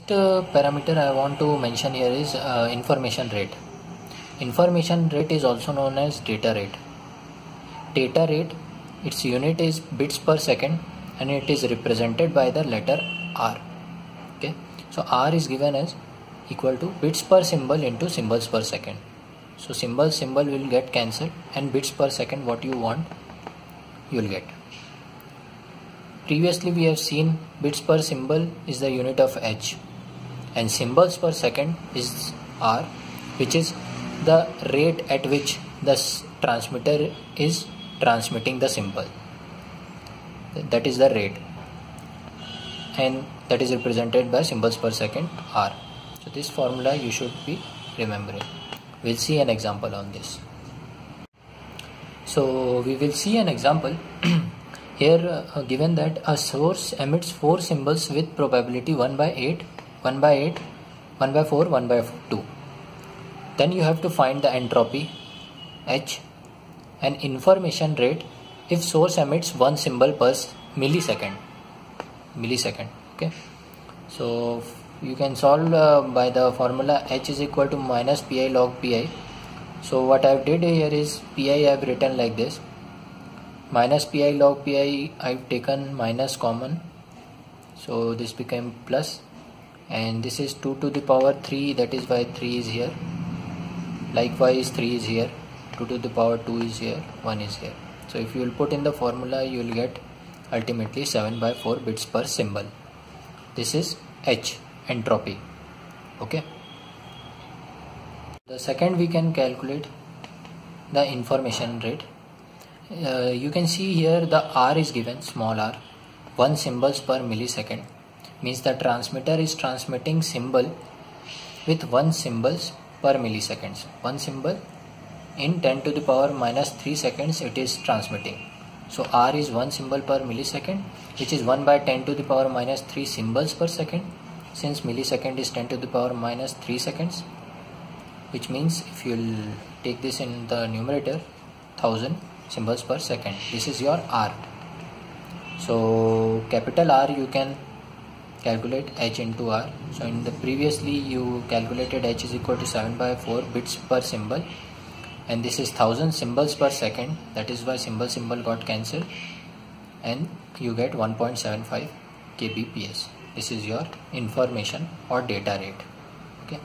Parameter I want to mention here is information rate. Information rate is also known as data rate. Data rate, its unit is bits per second and it is represented by the letter R. Okay, so R is given as equal to bits per symbol into symbols per second. So symbol will get cancelled and bits per second what you want you will get. Previously we have seen bits per symbol is the unit of H and symbols per second is R, which is the rate at which the transmitter is transmitting the symbol. That is the rate, and that is represented by symbols per second R. So this formula you should be remembering. We'll see an example on this. So we will see an example here given that a source emits 4 symbols with probability 1 by 8, 1 by 8, 1 by 4, 1 by 2. Then you have to find the entropy H and information rate if source emits 1 symbol per millisecond. Okay, so you can solve by the formula H is equal to minus pi log pi. So what I did here is pi I have written like this, minus pi log pi I have taken minus common, so this became plus, and this is 2 to the power 3, that is why 3 is here, likewise 3 is here, 2 to the power 2 is here, 1 is here. So if you will put in the formula you will get ultimately 7 by 4 bits per symbol. This is H, entropy. Okay, the second we can calculate the information rate. You can see here the R is given, small r, 1 symbols per millisecond, means the transmitter is transmitting symbol with 1 symbols per milliseconds. 1 symbol in 10 to the power minus 3 seconds it is transmitting. So R is 1 symbol per millisecond, which is 1 by 10 to the power minus 3 symbols per second, since millisecond is 10 to the power minus 3 seconds, which means if you will take this in the numerator, 1000 symbols per second. This is your R. So capital R you can calculate H into R. So in the previously you calculated H is equal to 7 by 4 bits per symbol, and this is 1000 symbols per second, that is why symbol got cancelled, and you get 1.75 kbps. This is your information or data rate. Okay.